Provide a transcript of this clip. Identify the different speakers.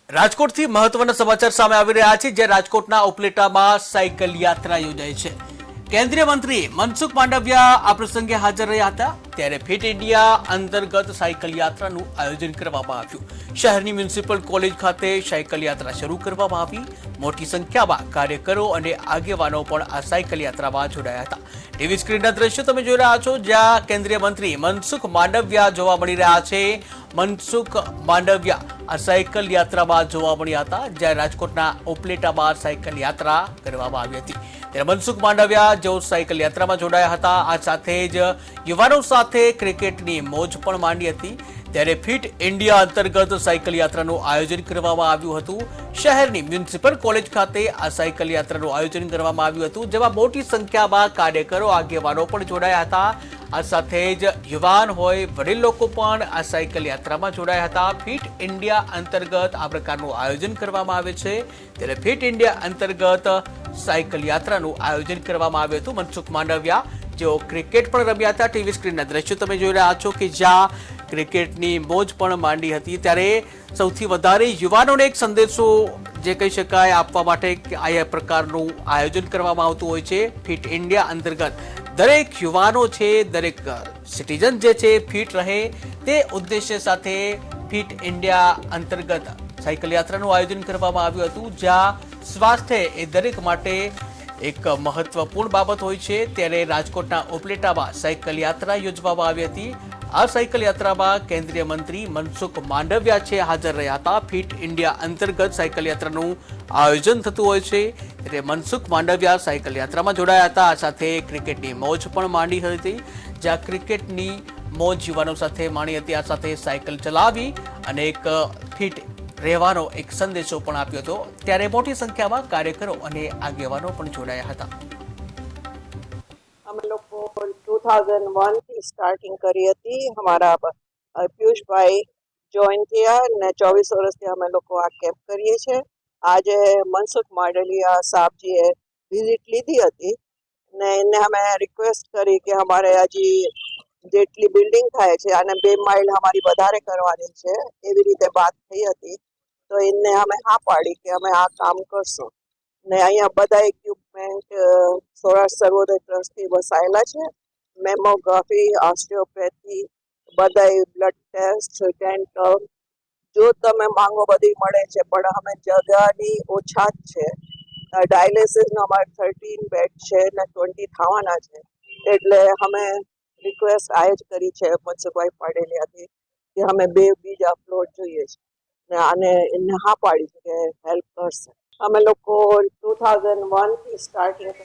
Speaker 1: રાજકોટથી મહત્વના સમાચાર સામે આવી રહ્યા છે, જે રાજકોટના ઉપલેટામાં સાયકલ યાત્રા યોજાઈ છે। કેન્દ્રીય મંત્રી મનસુખ માંડવિયા આ પ્રસંગે હાજર રહ્યા હતા, ત્યારે ફિટ ઇન્ડિયા અંતર્ગત સાયકલ યાત્રાનું આયોજન કરવામાં આવ્યું। શહેરની મ્યુનિસિપલ કોલેજ ખાતે સાયકલ યાત્રા શરૂ કરવામાં આવી। મોટી સંખ્યામાં કાર્યકરો અને આગેવાનો પણ આ સાયકલ યાત્રામાં જોડાયા હતા। ટીવી સ્ક્રીનના દ્રશ્યો તમે જોઈ રહ્યા છો, જ્યાં કેન્દ્રીય મંત્રી મનસુખ માંડવિયા જોવા મળી રહ્યા છે। મનસુખ માંડવિયા આ સાયકલ યાત્રામાં જોવા મળ્યા હતા, જ્યાં રાજકોટના ઉપલેટામાં સાયકલ યાત્રા કરવામાં આવી હતી। ત્યારે મનસુખ માંડવિયા જેઓ સાયકલ યાત્રામાં જોડાયા હતા, આ સાથે જ યુવાનો સાથે ક્રિકેટની મોજ પણ માંડી હતી। ત્યારે ફિટ ઇન્ડિયા અંતર્ગત સાયકલ યાત્રાનું આયોજન કરવામાં આવ્યું હતું। શહેરની મ્યુનિસિપલ કોલેજ ખાતે આ સાયકલ યાત્રાનું આયોજન કરવામાં આવ્યું હતું, જેમાં મોટી સંખ્યામાં કાર્યકરો આગેવાનો પણ જોડાયા હતા। આ સાથે જ યુવાન હોય વડીલ લોકો પણ આ સાયકલ યાત્રામાં જોડાયા હતા। ફિટ ઇન્ડિયા અંતર્ગત આ પ્રકારનું આયોજન કરવામાં આવે છે। ત્યારે ફિટ ઇન્ડિયા અંતર્ગત સાયકલ યાત્રાનું આયોજન કરવામાં આવ્યું હતું। મનસુખ માંડવિયા જેઓ ક્રિકેટ પણ રમ્યા હતા, ટીવી સ્ક્રીનના દ્રશ્યો તમે જોઈ રહ્યા છો કે જ્યાં ક્રિકેટની મોજ પણ માંડી હતી। ત્યારે સૌથી વધારે યુવાનોને એક સંદેશો જે કહી શકાય આપવા માટે આ પ્રકારનું આયોજન કરવામાં આવતું હોય છે। ફિટ ઇન્ડિયા અંતર્ગત દરેક યુવાનો છે, દરેક સિટીઝન જે છે ફિટ રહે તે ઉદ્દેશ્ય સાથે ફિટ ઇન્ડિયા અંતર્ગત સાયકલ યાત્રાનું આયોજન કરવામાં આવ્યું હતું, જ્યાં સ્વાસ્થ્ય એ દરેક માટે એક મહત્વપૂર્ણ બાબત હોય છે। ત્યારે રાજકોટના ઉપલેટામાં સાયકલ યાત્રા યોજવામાં આવી હતી। આ સાયકલ યાત્રામાં કેન્દ્રીય મંત્રી મનસુખ માંડવિયા છે હાજર રહ્યા હતા। ફિટ ઇન્ડિયા અંતર્ગત સાયકલ યાત્રાનું આયોજન થતું હોય છે, એટલે મનસુખ માંડવિયા સાયકલ યાત્રામાં જોડાયા હતા। આ સાથે ક્રિકેટની મોજ પણ માંડી હતી, જ્યાં ક્રિકેટની મોજ યુવાનો સાથે માણી હતી। આ સાથે સાયકલ ચલાવી અને એક ફિટ રહેવાનો એક સંદેશો પણ આપ્યો હતો। ત્યારે મોટી સંખ્યામાં કાર્યકરો અને આગેવાનો પણ જોડાયા હતા।
Speaker 2: અમે લોકો 2001 થી સ્ટાર્ટિંગ કરી હતી। અમારા પિયુષભાઈ જોઈન થયા ને 24 વર્ષથી અમે લોકો આ કેમ્પ કરીએ છીએ। આજે મનસુખ માંડવિયા સાહેબજીએ વિઝિટ લીધી હતી ને એને અમે રિક્વેસ્ટ કરી કે અમારે હજી જેટલી બિલ્ડિંગ થાય છે અને 2 માઇલ અમારી વધારે કરવાની છે, એવી રીતે વાત થઈ હતી। તો એને અમે હા પાડી કે અમે આ કામ કરશું ને અહીંયા બધા ઇક્વિપમેન્ટ સૌરાષ્ટ્ર સર્વોદય ટ્રસ્ટથી વસાયેલા છે। મેમોગ્રાફી, ઓસ્ટિયોપેથી, બધા બ્લડ ટેસ્ટ, ડેન્ટલ, જો તમે માંગો બધી મળે છે, પણ અમે જગાની ઓછા જ છે। ડાયાલિસિસનો અમારે 13 બેડ છે ને 20 થવાના છે, એટલે અમે રિક્વેસ્ટ આ જ કરી છે મનસુખભાઈ પાડેલિયાથી કે અમે 2 બીજા ફ્લોર જોઈએ છે ને આને એને હા પાડી છે કે હેલ્પ કરશે। અમે લોકો 2001 થી સ્ટાર્ટિંગ